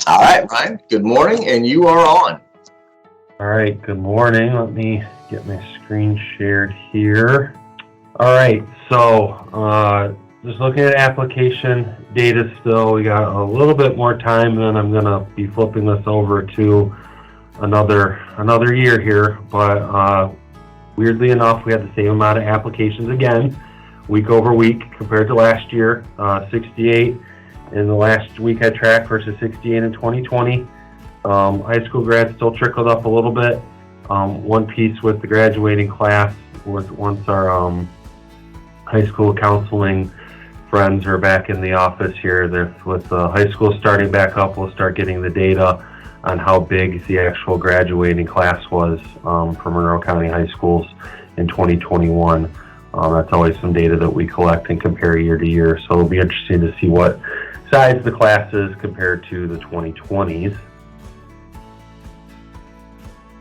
All right, Ryan, good morning, and you are on. All right, good morning. Let me get my screen shared here. All right, so just looking at application data still, we got a little bit more time, and I'm going to be flipping this over to another year here, but weirdly enough, we had the same amount of applications again, week over week compared to last year, 68 in the last week I tracked versus 68 in 2020. High school grads still trickled up a little bit. One piece with the graduating class was once our high school counseling friends are back in the office here. With high school starting back up, we'll start getting the data on how big the actual graduating class was for Monroe County high schools in 2021. That's always some data that we collect and compare year to year. So it'll be interesting to see what size the class is compared to the 2020s.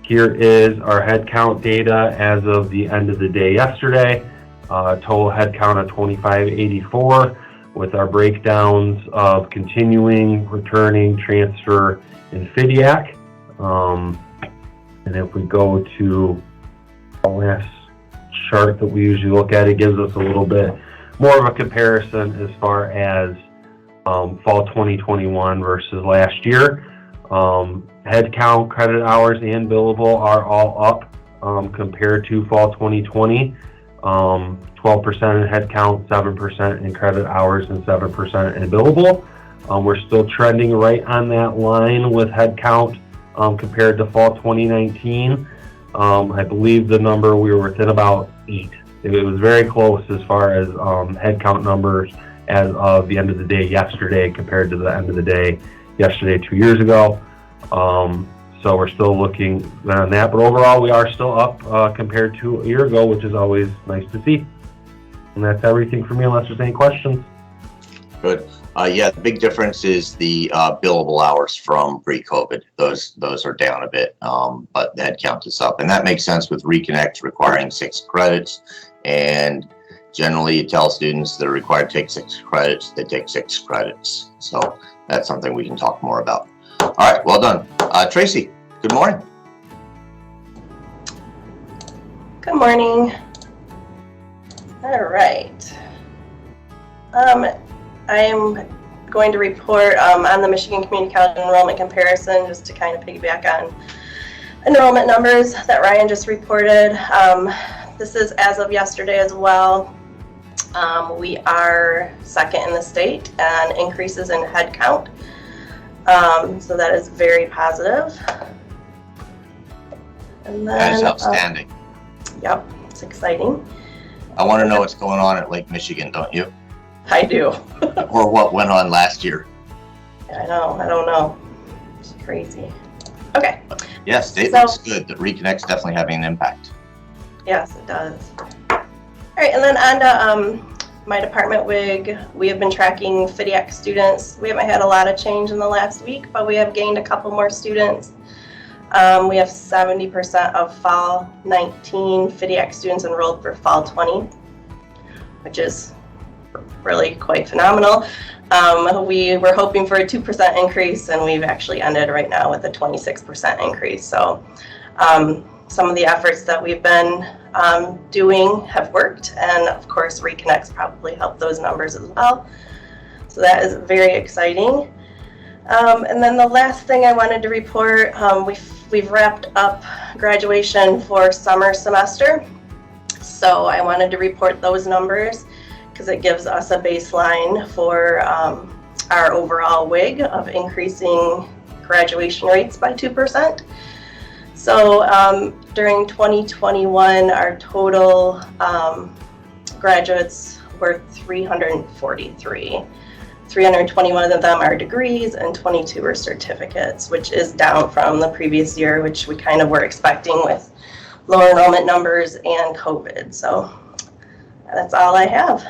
Here is our head count data as of the end of the day yesterday. Total head count of 2584 with our breakdowns of continuing, returning, transfer, and FIDIAC. And if we go to the last chart that we usually look at, it gives us a little bit more of a comparison as far as fall 2021 versus last year. Head count, credit hours, and billable are all up compared to fall 2020. 12% in head count, 7% in credit hours, and 7% in billable. We're still trending right on that line with head count compared to fall 2019. I believe the number we were within about 8. It was very close as far as head count numbers as of the end of the day yesterday compared to the end of the day yesterday 2 years ago. So we're still looking on that, but overall we are still up compared to a year ago, which is always nice to see. And that's everything for me, unless there's any questions. Good. Yeah, the big difference is the billable hours from pre-COVID. Those are down a bit, but the head count is up. And that makes sense with Reconnect requiring 6 credits. And generally you tell students that are required to take 6 credits, they take 6 credits. So that's something we can talk more about. All right, well done. Tracy, good morning. Good morning. All right. I am going to report on the Michigan Community College enrollment comparison, just to kind of piggyback on enrollment numbers that Ryan just reported. This is as of yesterday as well. We are second in the state on increases in head count. So that is very positive. And then, that is outstanding. Yep, it's exciting. I want to know what's going on at Lake Michigan, don't you? I do. Or what went on last year. I know, I don't know. It's crazy. Okay. Yes, state looks good. The Reconnect's definitely having an impact. Yes, it does. All right, and then on to my department WIG. We have been tracking FIDIAC students. We haven't had a lot of change in the last week, but we have gained a couple more students. We have 70% of fall 19 FIDIAC students enrolled for fall 20, which is really quite phenomenal. We were hoping for a 2% increase, and we've actually ended right now with a 26% increase. So some of the efforts that we've been doing have worked, and of course Reconnect's probably helped those numbers as well. So that is very exciting. And then the last thing I wanted to report, we've wrapped up graduation for summer semester. So I wanted to report those numbers because it gives us a baseline for our overall WIG of increasing graduation rates by 2%. So during 2021, our total graduates were 343. 321 of them are degrees and 22 are certificates, which is down from the previous year, which we kind of were expecting with lower enrollment numbers and COVID. So that's all I have.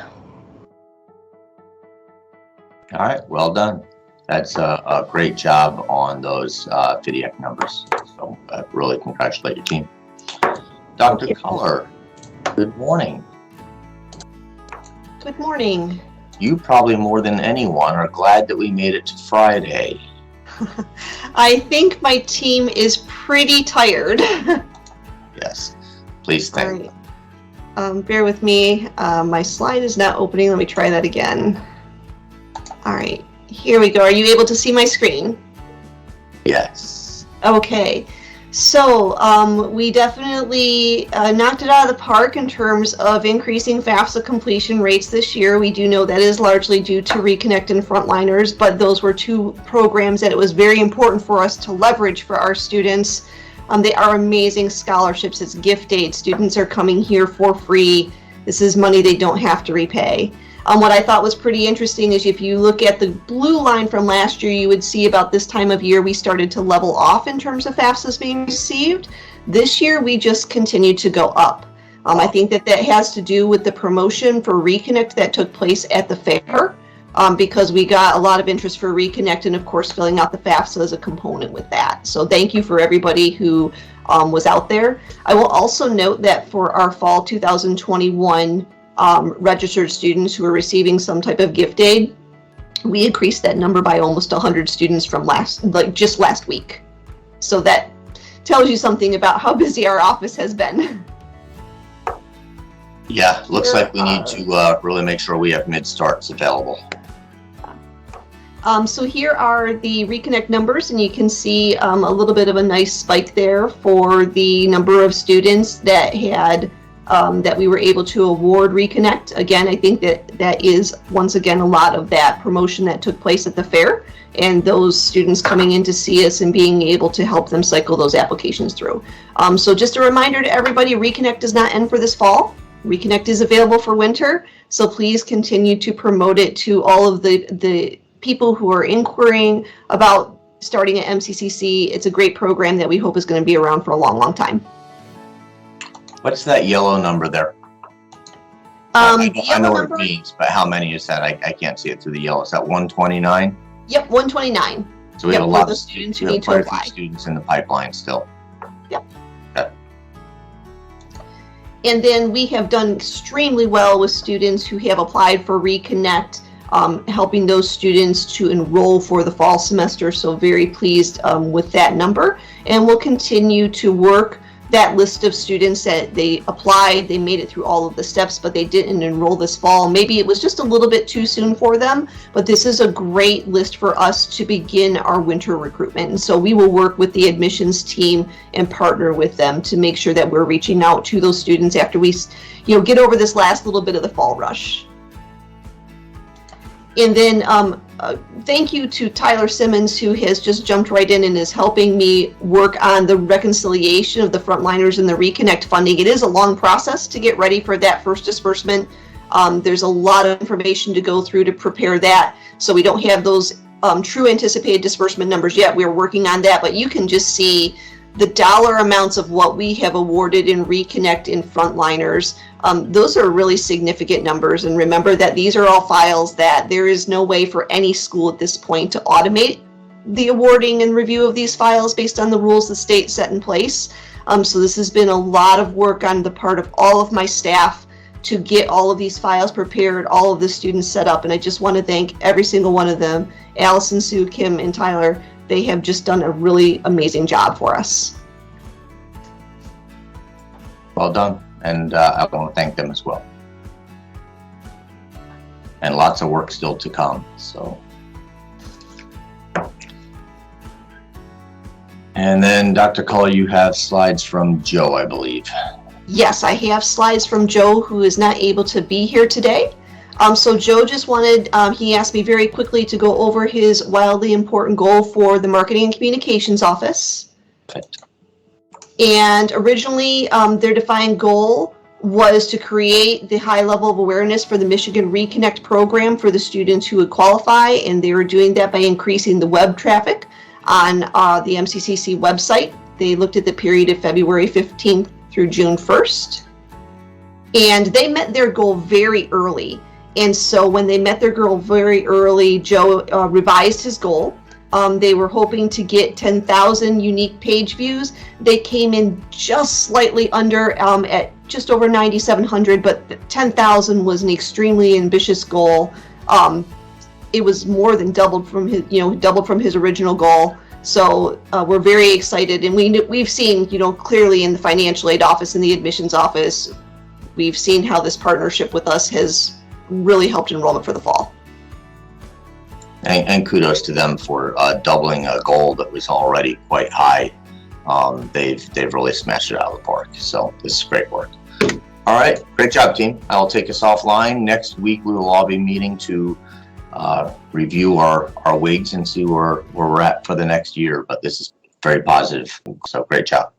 All right, well done. That's a great job on those FIDIAC numbers. So really congratulate your team. Dr. Culler, good morning. Good morning. You probably more than anyone are glad that we made it to Friday. I think my team is pretty tired. Yes. Please All think. right. Bear with me. My slide is not opening. Let me try that again. All right. Here we go. Are you able to see my screen? Yes. Okay. So we definitely knocked it out of the park in terms of increasing FAFSA completion rates this year. We do know that is largely due to Reconnect and Frontliners, but those were two programs that it was very important for us to leverage for our students. They are amazing scholarships. It's gift aid. Students are coming here for free. This is money they don't have to repay. What I thought was pretty interesting is if you look at the blue line from last year, you would see about this time of year we started to level off in terms of FAFSAs being received. This year we just continued to go up. I think that has to do with the promotion for Reconnect that took place at the fair, because we got a lot of interest for Reconnect, and of course filling out the FAFSA is a component with that. So thank you for everybody who was out there. I will also note that for our fall 2021 registered students who are receiving some type of gift aid, we increased that number by almost 100 students from just last week. So that tells you something about how busy our office has been. Yeah, looks like we need to really make sure we have mid-starts available. So here are the Reconnect numbers, and you can see a little bit of a nice spike there for the number of students that had that we were able to award Reconnect. Again, I think that is once again a lot of that promotion that took place at the fair, and those students coming in to see us and being able to help them cycle those applications through. So just a reminder to everybody, Reconnect does not end for this fall. Reconnect is available for winter, so please continue to promote it to all of the people who are inquiring about starting at MCCC. It's a great program that we hope is going to be around for a long, long time. What's that yellow number there? I know what it means, but how many is that? I can't see it through the yellow. Is that 129? Yep, 129. So we have a lot of students who who need need quite to a few apply. students in the pipeline still. Yep. Okay. And then we have done extremely well with students who have applied for Reconnect, helping those students to enroll for the fall semester. So very pleased with that number. And we'll continue to work that list of students that they applied, they made it through all of the steps, but they didn't enroll this fall. Maybe it was just a little bit too soon for them, but this is a great list for us to begin our winter recruitment. And so we will work with the admissions team and partner with them to make sure that we're reaching out to those students after we, get over this last little bit of the fall rush. And then thank you to Tyler Simmons, who has just jumped right in and is helping me work on the reconciliation of the Frontliners and the Reconnect funding. It is a long process to get ready for that first disbursement. There's a lot of information to go through to prepare that, so we don't have those true anticipated disbursement numbers yet. We're working on that, but you can just see the dollar amounts of what we have awarded in Reconnect in Frontliners. Those are really significant numbers, and remember that these are all files that there is no way for any school at this point to automate the awarding and review of these files based on the rules the state set in place. So this has been a lot of work on the part of all of my staff to get all of these files prepared, all of the students set up, and I just want to thank every single one of them, Allison, Sue, Kim, and Tyler. They have just done a really amazing job for us. Well done, and I want to thank them as well. And lots of work still to come, so. And then Dr. Cull, you have slides from Joe, I believe. Yes, I have slides from Joe, who is not able to be here today. So Joe just wanted, he asked me very quickly to go over his wildly important goal for the Marketing and Communications Office. Perfect. And originally, their defined goal was to create the high level of awareness for the Michigan Reconnect program for the students who would qualify, and they were doing that by increasing the web traffic on the MCCC website. They looked at the period of February 15th through June 1st, and they met their goal very early. And so when they met their goal very early, Joe revised his goal. They were hoping to get 10,000 unique page views. They came in just slightly under at just over 9,700, but 10,000 was an extremely ambitious goal. it was more than doubled from his original goal. So we're very excited, and we've seen, clearly in the financial aid office and the admissions office, we've seen how this partnership with us has really helped enrollment for the fall. And kudos to them for doubling a goal that was already quite high. They've really smashed it out of the park. So this is great work. All right, great job, team. I'll take us offline. Next week we will all be meeting to review our WIGs and see where we're at for the next year. But this is very positive. So great job.